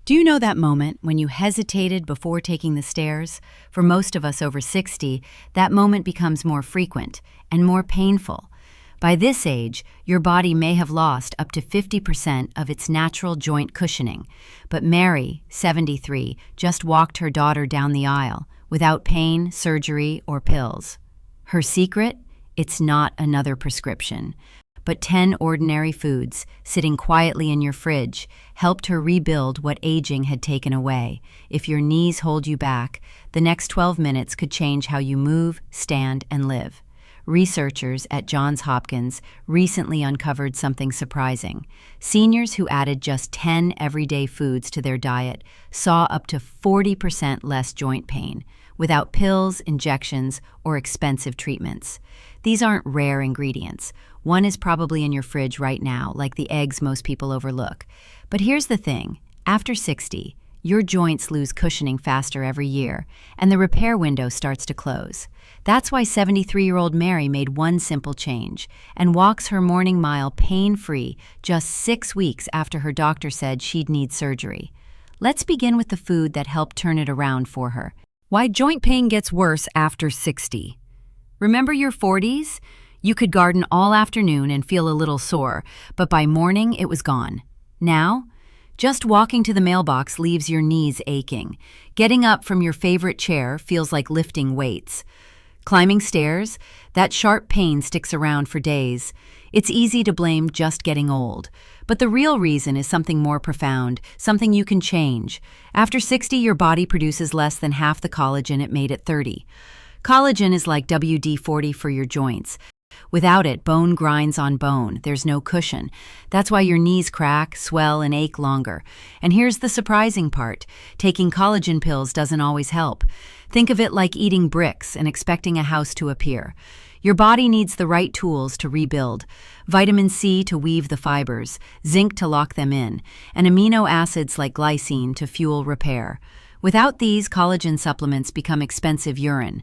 Do you know that moment when you hesitated before taking the stairs? For most of us over 60, that moment becomes more frequent and more painful. By this age, your body may have lost up to 50% of its natural joint cushioning. But Mary, 73, just walked her daughter down the aisle without pain, surgery, or pills. Her secret? It's not another prescription, but 10 ordinary foods sitting quietly in your fridge helped her rebuild what aging had taken away. If your knees hold you back, the next 12 minutes could change how you move, stand, and live. Researchers at Johns Hopkins recently uncovered something surprising. Seniors who added just 10 everyday foods to their diet saw up to 40% less joint pain, without pills, injections, or expensive treatments. These aren't rare ingredients. One is probably in your fridge right now, like the eggs most people overlook. But here's the thing. After 60, your joints lose cushioning faster every year, and the repair window starts to close. That's why 73-year-old Mary made one simple change and walks her morning mile pain-free just 6 weeks after her doctor said she'd need surgery. Let's begin with the food that helped turn it around for her. Why joint pain gets worse after 60. Remember your 40s? You could garden all afternoon and feel a little sore, but by morning it was gone. Now, just walking to the mailbox leaves your knees aching. Getting up from your favorite chair feels like lifting weights. Climbing stairs, that sharp pain sticks around for days. It's easy to blame just getting old. But the real reason is something more profound, something you can change. After 60, your body produces less than half the collagen it made at 30. Collagen is like WD-40 for your joints. Without it, bone grinds on bone. There's no cushion. That's why your knees crack, swell, and ache longer. And here's the surprising part. Taking collagen pills doesn't always help. Think of it like eating bricks and expecting a house to appear. Your body needs the right tools to rebuild. Vitamin C to weave the fibers, zinc to lock them in, and amino acids like glycine to fuel repair. Without these, collagen supplements become expensive urine.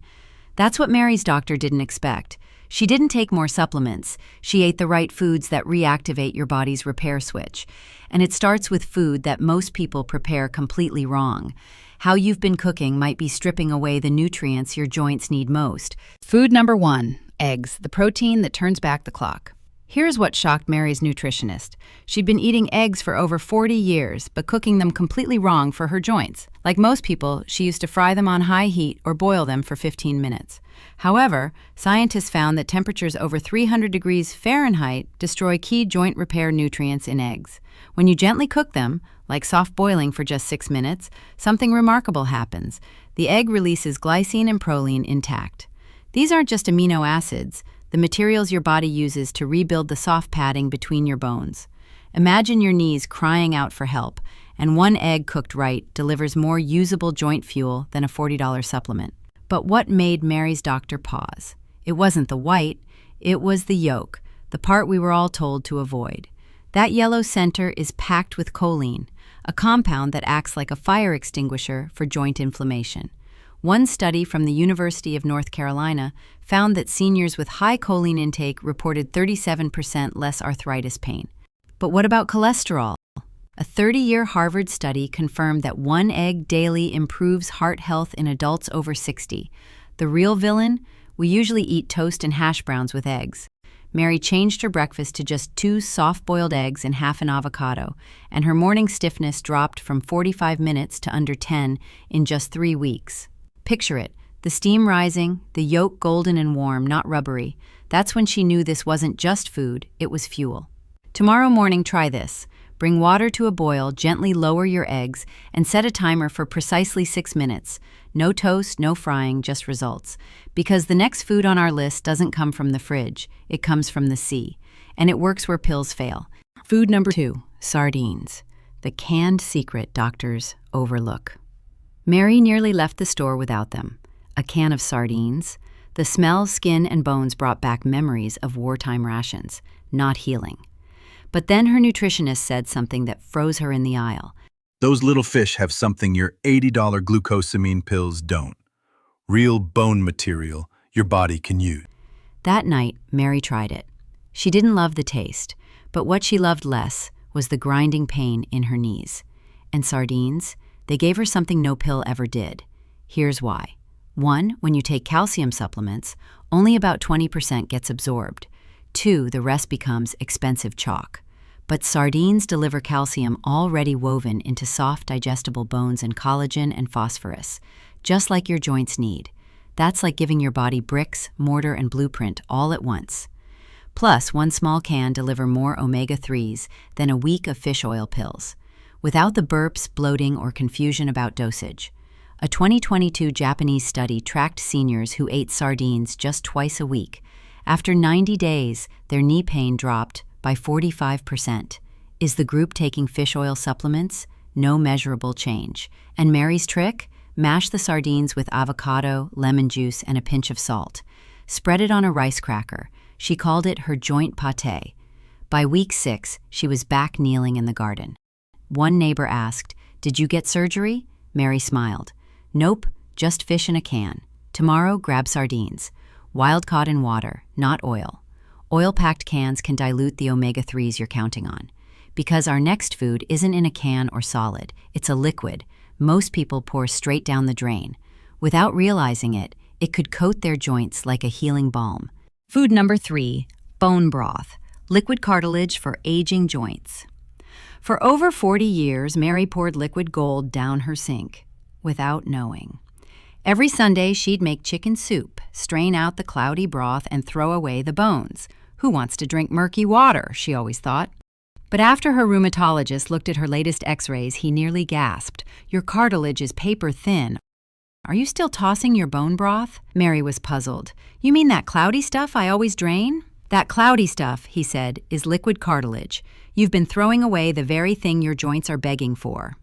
That's what Mary's doctor didn't expect. She didn't take more supplements. She ate the right foods that reactivate your body's repair switch. And it starts with food that most people prepare completely wrong. How you've been cooking might be stripping away the nutrients your joints need most. Food number 1, eggs, the protein that turns back the clock. Here's what shocked Mary's nutritionist. She'd been eating eggs for over 40 years, but cooking them completely wrong for her joints. Like most people, she used to fry them on high heat or boil them for 15 minutes. However, scientists found that temperatures over 300 degrees Fahrenheit destroy key joint repair nutrients in eggs. When you gently cook them, like soft boiling for just 6 minutes, something remarkable happens. The egg releases glycine and proline intact. These aren't just amino acids, the materials your body uses to rebuild the soft padding between your bones. Imagine your knees crying out for help, and one egg cooked right delivers more usable joint fuel than a $40 supplement. But what made Mary's doctor pause? It wasn't the white, it was the yolk, the part we were all told to avoid. That yellow center is packed with choline, a compound that acts like a fire extinguisher for joint inflammation. One study from the University of North Carolina found that seniors with high choline intake reported 37% less arthritis pain. But what about cholesterol? A 30-year Harvard study confirmed that one egg daily improves heart health in adults over 60. The real villain? We usually eat toast and hash browns with eggs. Mary changed her breakfast to just 2 soft-boiled eggs and half an avocado, and her morning stiffness dropped from 45 minutes to under 10 in just 3 weeks. Picture it, the steam rising, the yolk golden and warm, not rubbery. That's when she knew this wasn't just food, it was fuel. Tomorrow morning, try this. Bring water to a boil, gently lower your eggs, and set a timer for precisely 6 minutes. No toast, no frying, just results. Because the next food on our list doesn't come from the fridge, it comes from the sea. And it works where pills fail. Food number 2, sardines. The canned secret doctors overlook. Mary nearly left the store without them. A can of sardines. The smell, skin, and bones brought back memories of wartime rations, not healing. But then her nutritionist said something that froze her in the aisle. Those little fish have something your $80 glucosamine pills don't. Real bone material your body can use. That night, Mary tried it. She didn't love the taste, but what she loved less was the grinding pain in her knees. And sardines? They gave her something no pill ever did. Here's why. 1. When you take calcium supplements, only about 20% gets absorbed. 2. The rest becomes expensive chalk. But sardines deliver calcium already woven into soft, digestible bones and collagen and phosphorus, just like your joints need. That's like giving your body bricks, mortar, and blueprint all at once. Plus, one small can delivers more omega-3s than a week of fish oil pills, without the burps, bloating, or confusion about dosage. A 2022 Japanese study tracked seniors who ate sardines just twice a week. After 90 days, their knee pain dropped by 45%. Is the group taking fish oil supplements? No measurable change. And Mary's trick? Mash the sardines with avocado, lemon juice, and a pinch of salt. Spread it on a rice cracker. She called it her joint pâté. By week 6, she was back kneeling in the garden. One neighbor asked, "Did you get surgery?" Mary smiled. "Nope, just fish in a can. Tomorrow, grab sardines. Wild caught in water, not oil. Oil-packed cans can dilute the omega-3s you're counting on. Because our next food isn't in a can or solid, it's a liquid. Most people pour straight down the drain. Without realizing it, it could coat their joints like a healing balm. Food number 3, bone broth, liquid cartilage for aging joints. For over 40 years, Mary poured liquid gold down her sink, without knowing. Every Sunday, she'd make chicken soup, strain out the cloudy broth, and throw away the bones. Who wants to drink murky water, she always thought. But after her rheumatologist looked at her latest x-rays, he nearly gasped. "Your cartilage is paper thin. Are you still tossing your bone broth?" Mary was puzzled. "You mean that cloudy stuff I always drain?" "That cloudy stuff," he said, "is liquid cartilage. You've been throwing away the very thing your joints are begging for."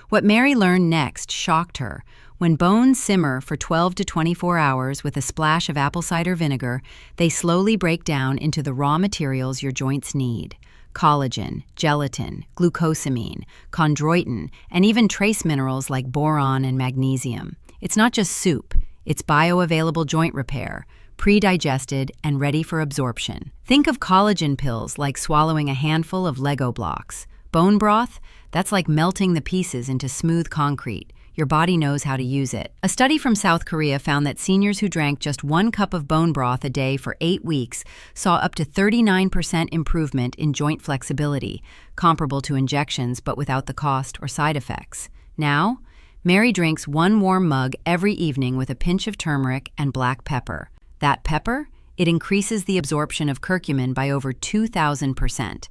What Mary learned next shocked her. When bones simmer for 12 to 24 hours with a splash of apple cider vinegar, they slowly break down into the raw materials your joints need. Collagen, gelatin, glucosamine, chondroitin, and even trace minerals like boron and magnesium. It's not just soup, it's bioavailable joint repair, pre-digested and ready for absorption. Think of collagen pills like swallowing a handful of Lego blocks. Bone broth? That's like melting the pieces into smooth concrete. Your body knows how to use it. A study from South Korea found that seniors who drank just 1 cup of bone broth a day for 8 weeks saw up to 39% improvement in joint flexibility, comparable to injections but without the cost or side effects. Now, Mary drinks 1 warm mug every evening with a pinch of turmeric and black pepper. That pepper? It increases the absorption of curcumin by over 2,000%.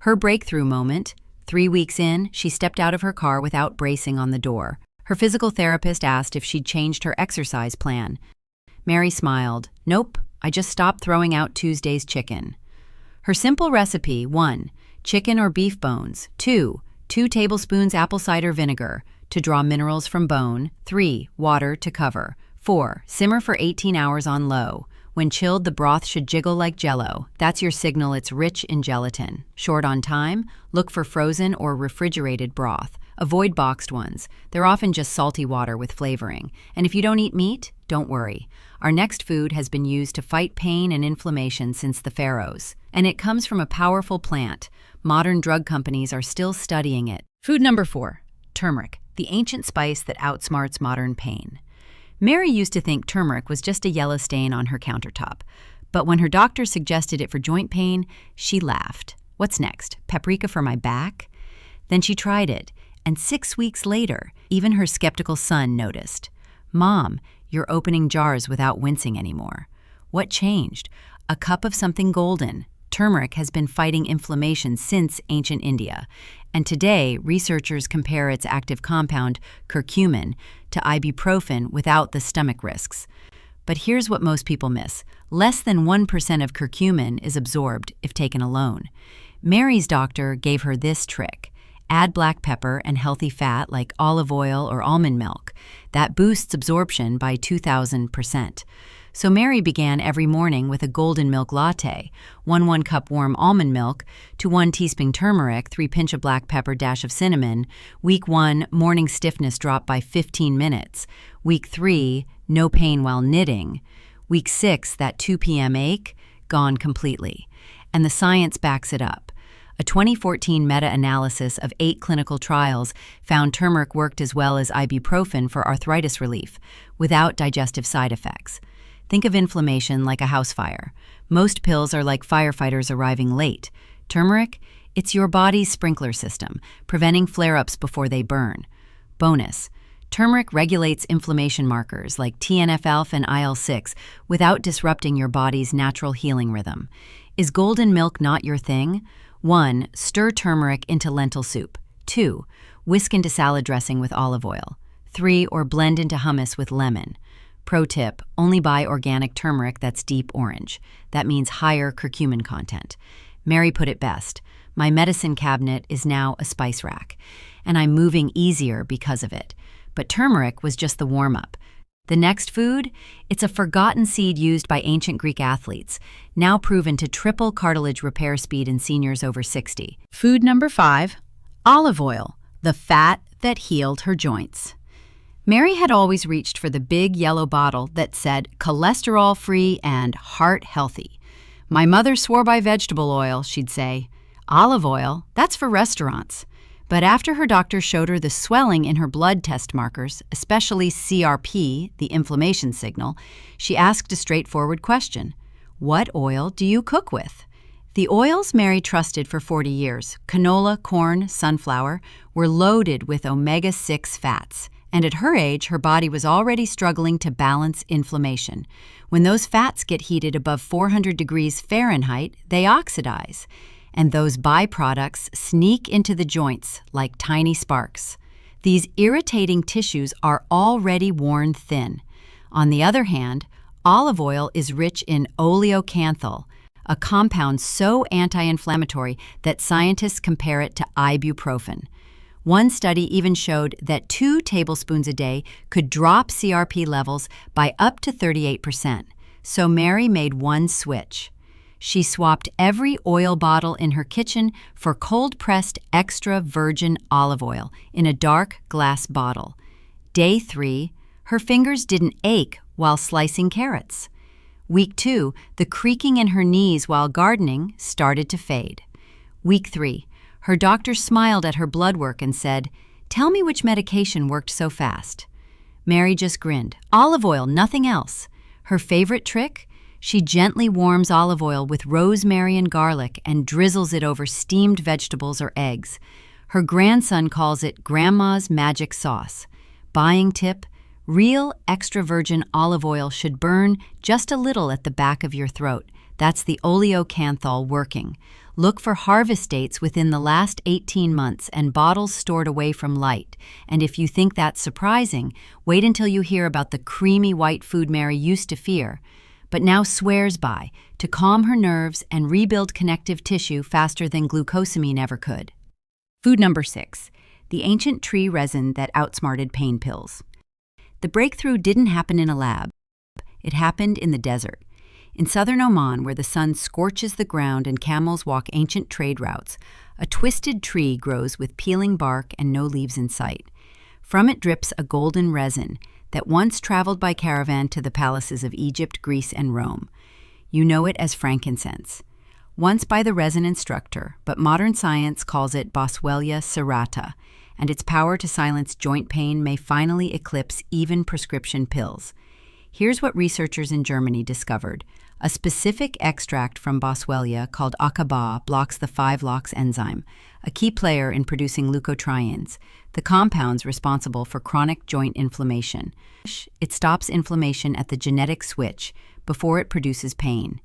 Her breakthrough moment: 3 weeks in, she stepped out of her car without bracing on the door. Her physical therapist asked if she'd changed her exercise plan. Mary smiled. "Nope, I just stopped throwing out Tuesday's chicken." Her simple recipe: 1. Chicken or beef bones. 2. 2 tablespoons apple cider vinegar to draw minerals from bone. 3. Water to cover. 4. Simmer for 18 hours on low. When chilled, the broth should jiggle like Jell-O. That's your signal it's rich in gelatin. Short on time? Look for frozen or refrigerated broth. Avoid boxed ones. They're often just salty water with flavoring. And if you don't eat meat, don't worry. Our next food has been used to fight pain and inflammation since the pharaohs. And it comes from a powerful plant. Modern drug companies are still studying it. Food number 4, turmeric, the ancient spice that outsmarts modern pain. Mary used to think turmeric was just a yellow stain on her countertop. But when her doctor suggested it for joint pain, she laughed. What's next? Paprika for my back? Then she tried it. And 6 weeks later, even her skeptical son noticed. "Mom, you're opening jars without wincing anymore." What changed? A cup of something golden. Turmeric has been fighting inflammation since ancient India. And today, researchers compare its active compound, curcumin, to ibuprofen without the stomach risks. But here's what most people miss. Less than 1% of curcumin is absorbed if taken alone. Mary's doctor gave her this trick. Add black pepper and healthy fat like olive oil or almond milk. That boosts absorption by 2,000%. So Mary began every morning with a golden milk latte, 1 cup warm almond milk, to 1 teaspoon turmeric, 3 pinch of black pepper, dash of cinnamon. Week 1, morning stiffness dropped by 15 minutes. Week 3, no pain while knitting. Week 6, that 2 p.m. ache, gone completely. And the science backs it up. A 2014 meta-analysis of 8 clinical trials found turmeric worked as well as ibuprofen for arthritis relief, without digestive side effects. Think of inflammation like a house fire. Most pills are like firefighters arriving late. Turmeric? It's your body's sprinkler system, preventing flare-ups before they burn. Bonus: turmeric regulates inflammation markers like TNF-alpha and IL-6 without disrupting your body's natural healing rhythm. Is golden milk not your thing? 1. Stir turmeric into lentil soup. 2. Whisk into salad dressing with olive oil. 3. Or blend into hummus with lemon. Pro tip: only buy organic turmeric that's deep orange. That means higher curcumin content. Mary put it best: my medicine cabinet is now a spice rack, and I'm moving easier because of it. But turmeric was just the warm-up. The next food? It's a forgotten seed used by ancient Greek athletes, now proven to triple cartilage repair speed in seniors over 60. Food number 5, olive oil, the fat that healed her joints. Mary had always reached for the big yellow bottle that said cholesterol-free and heart-healthy. My mother swore by vegetable oil, she'd say. Olive oil, that's for restaurants. But after her doctor showed her the swelling in her blood test markers, especially CRP, the inflammation signal, she asked a straightforward question: what oil do you cook with? The oils Mary trusted for 40 years, canola, corn, sunflower, were loaded with omega-6 fats. And at her age, her body was already struggling to balance inflammation. When those fats get heated above 400 degrees Fahrenheit, they oxidize. And those byproducts sneak into the joints like tiny sparks. These irritating tissues are already worn thin. On the other hand, olive oil is rich in oleocanthal, a compound so anti-inflammatory that scientists compare it to ibuprofen. One study even showed that 2 tablespoons a day could drop CRP levels by up to 38%. So Mary made one switch. She swapped every oil bottle in her kitchen for cold-pressed extra virgin olive oil in a dark glass bottle. Day 3, her fingers didn't ache while slicing carrots. Week 2, the creaking in her knees while gardening started to fade. Week 3, her doctor smiled at her blood work and said, "Tell me which medication worked so fast." Mary just grinned. Olive oil, nothing else. Her favorite trick? She gently warms olive oil with rosemary and garlic and drizzles it over steamed vegetables or eggs. Her grandson calls it Grandma's magic sauce. Buying tip: real extra virgin olive oil should burn just a little at the back of your throat. That's the oleocanthal working. Look for harvest dates within the last 18 months and bottles stored away from light. And if you think that's surprising, wait until you hear about the creamy white food Mary used to fear, but now swears by, to calm her nerves and rebuild connective tissue faster than glucosamine ever could. Food number 6, the ancient tree resin that outsmarted pain pills. The breakthrough didn't happen in a lab. It happened in the desert. In southern Oman, where the sun scorches the ground and camels walk ancient trade routes, a twisted tree grows with peeling bark and no leaves in sight. From it drips a golden resin that once traveled by caravan to the palaces of Egypt, Greece, and Rome. You know it as frankincense. Once by the resin instructor, but modern science calls it Boswellia serrata, and its power to silence joint pain may finally eclipse even prescription pills. Here's what researchers in Germany discovered. A specific extract from Boswellia called Akaba blocks the 5-LOX enzyme, a key player in producing leukotrienes, the compounds responsible for chronic joint inflammation. It stops inflammation at the genetic switch before it produces pain.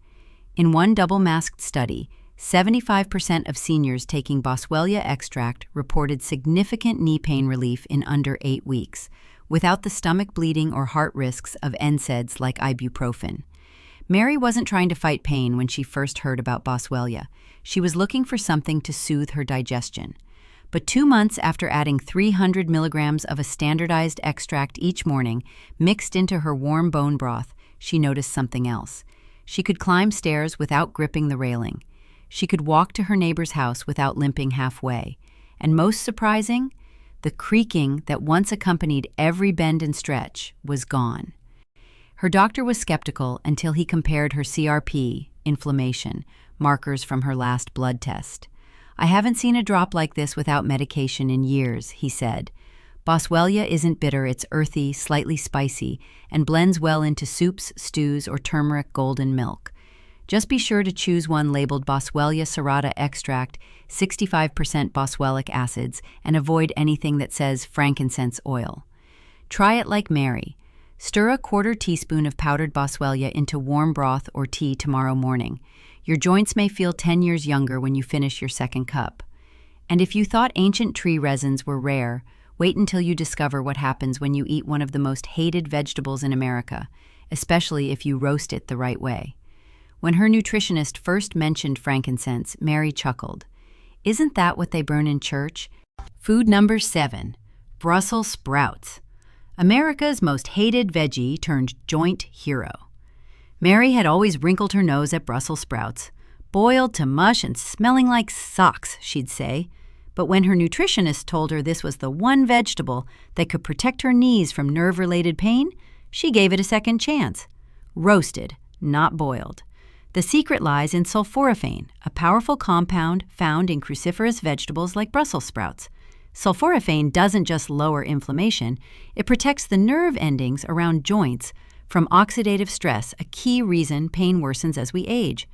In one double-masked study, 75% of seniors taking Boswellia extract reported significant knee pain relief in under 8 weeks, without the stomach bleeding or heart risks of NSAIDs like ibuprofen. Mary wasn't trying to fight pain when she first heard about Boswellia. She was looking for something to soothe her digestion. But 2 months after adding 300 milligrams of a standardized extract each morning, mixed into her warm bone broth, she noticed something else. She could climb stairs without gripping the railing. She could walk to her neighbor's house without limping halfway. And most surprising, the creaking that once accompanied every bend and stretch was gone. Her doctor was skeptical until he compared her CRP, inflammation, markers from her last blood test. "I haven't seen a drop like this without medication in years," he said. Boswellia isn't bitter, it's earthy, slightly spicy, and blends well into soups, stews, or turmeric golden milk. Just be sure to choose one labeled Boswellia serrata extract, 65% boswellic acids, and avoid anything that says frankincense oil. Try it like Mary. Stir a quarter teaspoon of powdered Boswellia into warm broth or tea tomorrow morning. Your joints may feel 10 years younger when you finish your second cup. And if you thought ancient tree resins were rare, wait until you discover what happens when you eat one of the most hated vegetables in America, especially if you roast it the right way. When her nutritionist first mentioned frankincense, Mary chuckled. "Isn't that what they burn in church?" Food number 7, Brussels sprouts. America's most hated veggie turned joint hero. Mary had always wrinkled her nose at Brussels sprouts. Boiled to mush and smelling like socks, she'd say. But when her nutritionist told her this was the one vegetable that could protect her knees from nerve-related pain, she gave it a second chance. Roasted, not boiled. The secret lies in sulforaphane, a powerful compound found in cruciferous vegetables like Brussels sprouts. Sulforaphane doesn't just lower inflammation, it protects the nerve endings around joints from oxidative stress, a key reason pain worsens as we age.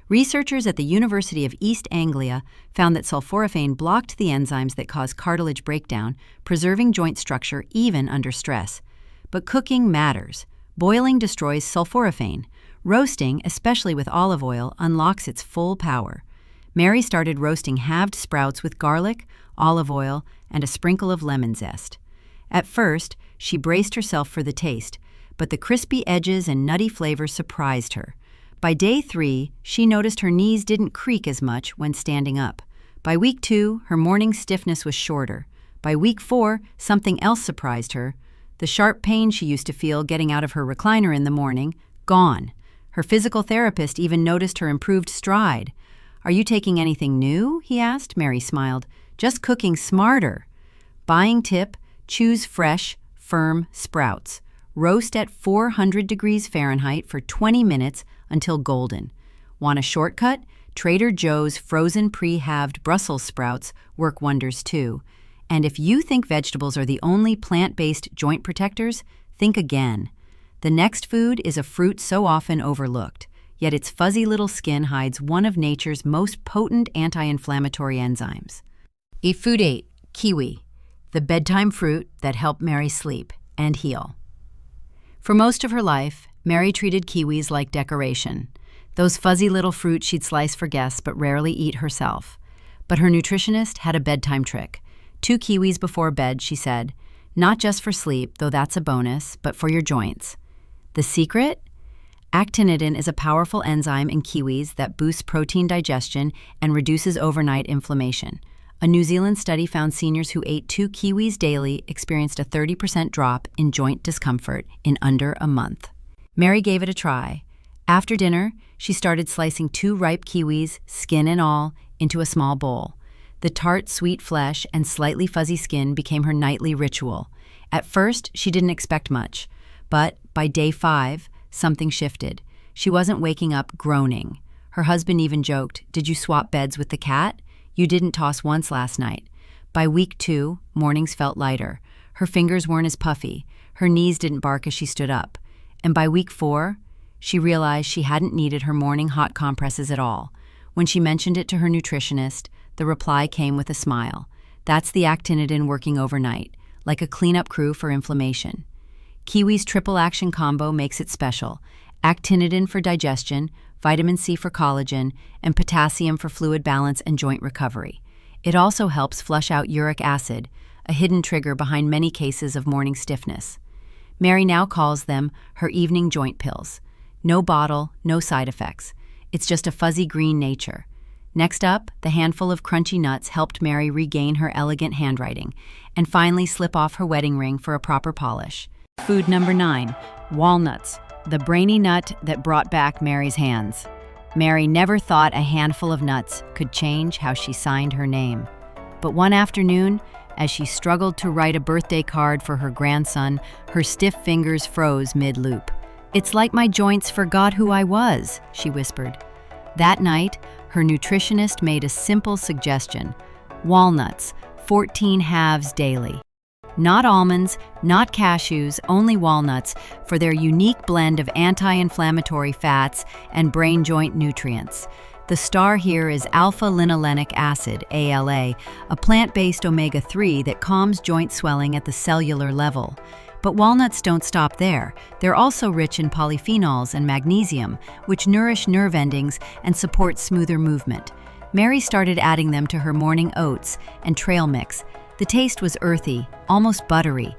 Researchers at the University of East Anglia found that sulforaphane blocked the enzymes that cause cartilage breakdown, preserving joint structure even under stress. But cooking matters. Boiling destroys sulforaphane. Roasting, especially with olive oil, unlocks its full power. Mary started roasting halved sprouts with garlic, olive oil, and a sprinkle of lemon zest. At first, she braced herself for the taste, but the crispy edges and nutty flavor surprised her. By day 3, she noticed her knees didn't creak as much when standing up. By week 2, her morning stiffness was shorter. By week 4, something else surprised her. The sharp pain she used to feel getting out of her recliner in the morning, gone. Her physical therapist even noticed her improved stride. "Are you taking anything new?" he asked. Mary smiled. "Just cooking smarter." Buying tip, choose fresh, firm sprouts. Roast at 400 degrees Fahrenheit for 20 minutes until golden. Want a shortcut? Trader Joe's frozen pre-halved Brussels sprouts work wonders too. And if you think vegetables are the only plant-based joint protectors, think again. The next food is a fruit so often overlooked, yet its fuzzy little skin hides one of nature's most potent anti-inflammatory enzymes. Food 8, Kiwi, the bedtime fruit that helped Mary sleep and heal. For most of her life, Mary treated kiwis like decoration, those fuzzy little fruits she'd slice for guests but rarely eat herself. But her nutritionist had a bedtime trick. 2 kiwis before bed, she said, not just for sleep, though that's a bonus, but for your joints. The secret? Actinidin is a powerful enzyme in kiwis that boosts protein digestion and reduces overnight inflammation. A New Zealand study found seniors who ate 2 kiwis daily experienced a 30% drop in joint discomfort in under a month. Mary gave it a try. After dinner, she started slicing 2 ripe kiwis, skin and all, into a small bowl. The tart, sweet flesh and slightly fuzzy skin became her nightly ritual. At first, she didn't expect much, but by day 5, something shifted. She wasn't waking up groaning. Her husband even joked, "Did you swap beds with the cat? You didn't toss once last night." By week 2, mornings felt lighter. Her fingers weren't as puffy. Her knees didn't bark as she stood up. And by week 4, she realized she hadn't needed her morning hot compresses at all. When she mentioned it to her nutritionist, the reply came with a smile. That's the actinidin working overnight, like a cleanup crew for inflammation. Kiwi's triple action combo makes it special. Actinidin for digestion, vitamin C for collagen, and potassium for fluid balance and joint recovery. It also helps flush out uric acid, a hidden trigger behind many cases of morning stiffness. Mary now calls them her evening joint pills. No bottle, no side effects. It's just a fuzzy green nature. Next up, the handful of crunchy nuts helped Mary regain her elegant handwriting and finally slip off her wedding ring for a proper polish. Food number 9, walnuts, the brainy nut that brought back Mary's hands. Mary never thought a handful of nuts could change how she signed her name. But one afternoon, as she struggled to write a birthday card for her grandson, her stiff fingers froze mid-loop. "It's like my joints forgot who I was," she whispered. That night, her nutritionist made a simple suggestion: walnuts, 14 halves daily. Not almonds, not cashews, only walnuts for their unique blend of anti-inflammatory fats and brain joint nutrients. The star here is alpha-linolenic acid, ALA, a plant-based omega-3 that calms joint swelling at the cellular level. But walnuts don't stop there. They're also rich in polyphenols and magnesium, which nourish nerve endings and support smoother movement. Mary started adding them to her morning oats and trail mix. The taste was earthy, almost buttery.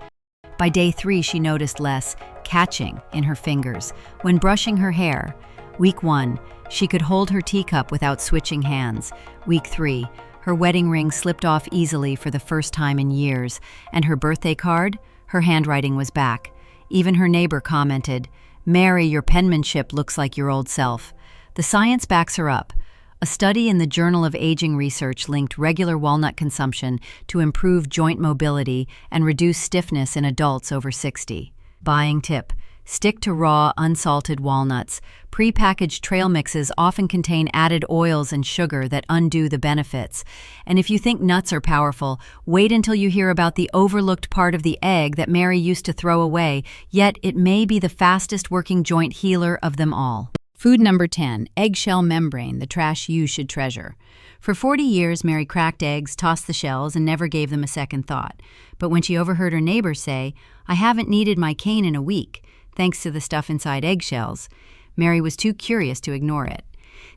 By day 3, she noticed less catching in her fingers when brushing her hair. Week 1, she could hold her teacup without switching hands. Week 3, her wedding ring slipped off easily for the first time in years, and her birthday card? Her handwriting was back. Even her neighbor commented, "Mary, your penmanship looks like your old self." The science backs her up. A study in the Journal of Aging Research linked regular walnut consumption to improve joint mobility and reduce stiffness in adults over 60. Buying tip: stick to raw, unsalted walnuts. Pre-packaged trail mixes often contain added oils and sugar that undo the benefits. And if you think nuts are powerful, wait until you hear about the overlooked part of the egg that Mary used to throw away, yet it may be the fastest working joint healer of them all. Food number 10, eggshell membrane, the trash you should treasure. For 40 years, Mary cracked eggs, tossed the shells, and never gave them a second thought. But when she overheard her neighbor say, "I haven't kneaded my cane in a week," thanks to the stuff inside eggshells, Mary was too curious to ignore it.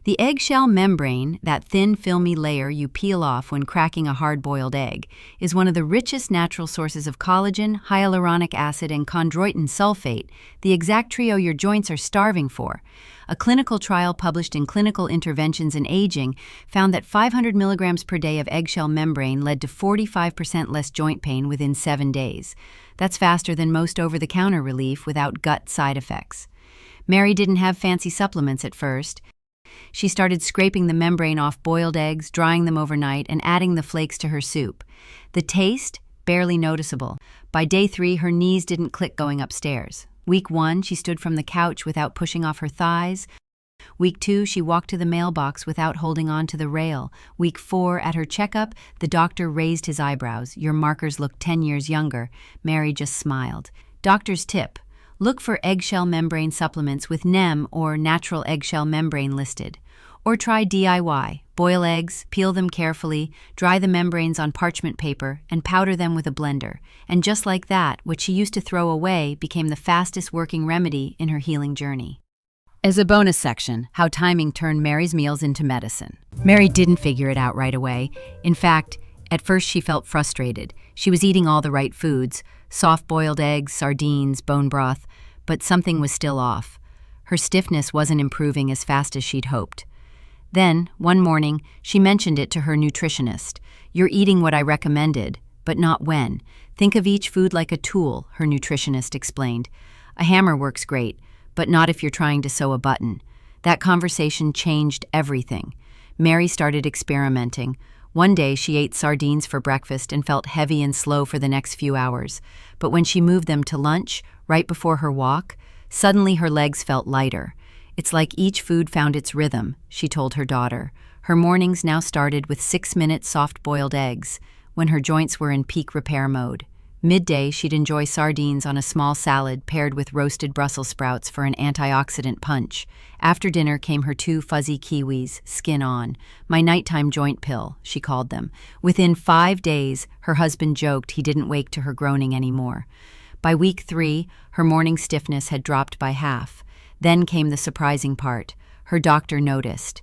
The eggshell membrane, that thin, filmy layer you peel off when cracking a hard-boiled egg, is one of the richest natural sources of collagen, hyaluronic acid, and chondroitin sulfate, the exact trio your joints are starving for. A clinical trial published in Clinical Interventions in Aging found that 500 milligrams per day of eggshell membrane led to 45% less joint pain within 7 days. That's faster than most over-the-counter relief without gut side effects. Mary didn't have fancy supplements at first. She started scraping the membrane off boiled eggs, drying them overnight, and adding the flakes to her soup. The taste? Barely noticeable. By day 3, her knees didn't click going upstairs. Week 1, she stood from the couch without pushing off her thighs. Week 2, she walked to the mailbox without holding on to the rail. Week 4, at her checkup, the doctor raised his eyebrows. "Your markers look 10 years younger." Mary just smiled. Doctor's tip: look for eggshell membrane supplements with NEM or natural eggshell membrane listed. Or try DIY. Boil eggs, peel them carefully, dry the membranes on parchment paper, and powder them with a blender. And just like that, what she used to throw away became the fastest working remedy in her healing journey. As a bonus section, how timing turned Mary's meals into medicine. Mary didn't figure it out right away. In fact, at first she felt frustrated. She was eating all the right foods: soft-boiled eggs, sardines, bone broth, but something was still off. Her stiffness wasn't improving as fast as she'd hoped. Then, one morning, she mentioned it to her nutritionist. "You're eating what I recommended, but not when. Think of each food like a tool," her nutritionist explained. "A hammer works great, but not if you're trying to sew a button." That conversation changed everything. Mary started experimenting. One day she ate sardines for breakfast and felt heavy and slow for the next few hours. But when she moved them to lunch, right before her walk, suddenly her legs felt lighter. "It's like each food found its rhythm," she told her daughter. Her mornings now started with 6-minute soft-boiled eggs, when her joints were in peak repair mode. Midday, she'd enjoy sardines on a small salad paired with roasted Brussels sprouts for an antioxidant punch. After dinner came her 2 fuzzy kiwis, skin on. "My nighttime joint pill," she called them. Within 5 days, her husband joked he didn't wake to her groaning anymore. By week 3, her morning stiffness had dropped by half. Then came the surprising part. Her doctor noticed.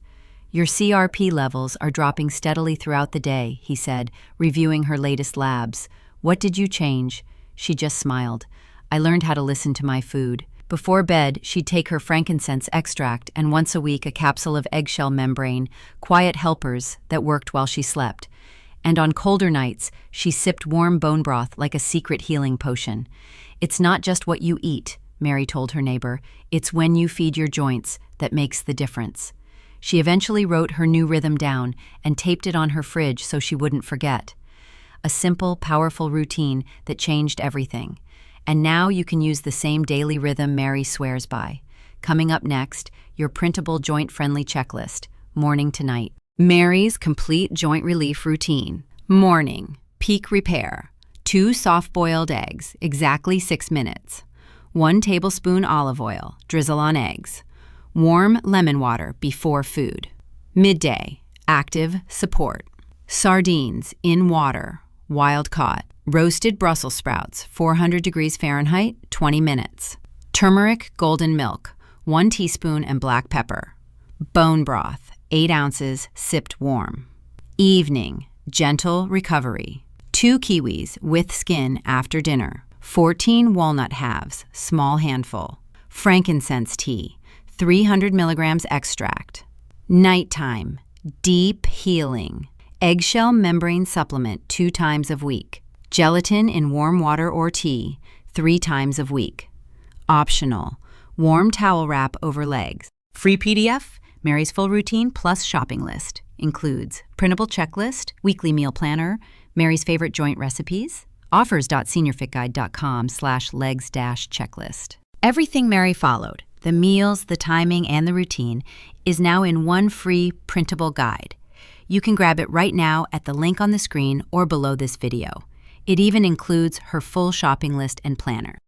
"Your CRP levels are dropping steadily throughout the day," he said, reviewing her latest labs. "What did you change?" She just smiled. "I learned how to listen to my food." Before bed, she'd take her frankincense extract and once a week a capsule of eggshell membrane, quiet helpers that worked while she slept. And on colder nights, she sipped warm bone broth like a secret healing potion. "It's not just what you eat," Mary told her neighbor. "It's when you feed your joints that makes the difference." She eventually wrote her new rhythm down and taped it on her fridge so she wouldn't forget. A simple, powerful routine that changed everything. And now you can use the same daily rhythm Mary swears by. Coming up next, your printable joint-friendly checklist, morning to night. Mary's complete joint relief routine. Morning, peak repair. 2 soft-boiled eggs, exactly 6 minutes. 1 tablespoon olive oil, drizzle on eggs. Warm lemon water before food. Midday, active support. Sardines in water, wild caught. Roasted Brussels sprouts, 400 degrees Fahrenheit, 20 minutes. Turmeric golden milk, 1 teaspoon and black pepper. Bone broth, 8 ounces, sipped warm. Evening, gentle recovery. 2 kiwis with skin after dinner. 14 walnut halves, small handful. Frankincense tea, 300 milligrams extract. Nighttime, deep healing. Eggshell membrane supplement 2 times a week. Gelatin in warm water or tea 3 times a week. Optional, warm towel wrap over legs. Free PDF, Mary's full routine plus shopping list. Includes printable checklist, weekly meal planner, Mary's favorite joint recipes, offers.seniorfitguide.com/legs-checklist. Everything Mary followed, the meals, the timing, and the routine, is now in one free printable guide. You can grab it right now at the link on the screen or below this video. It even includes her full shopping list and planner.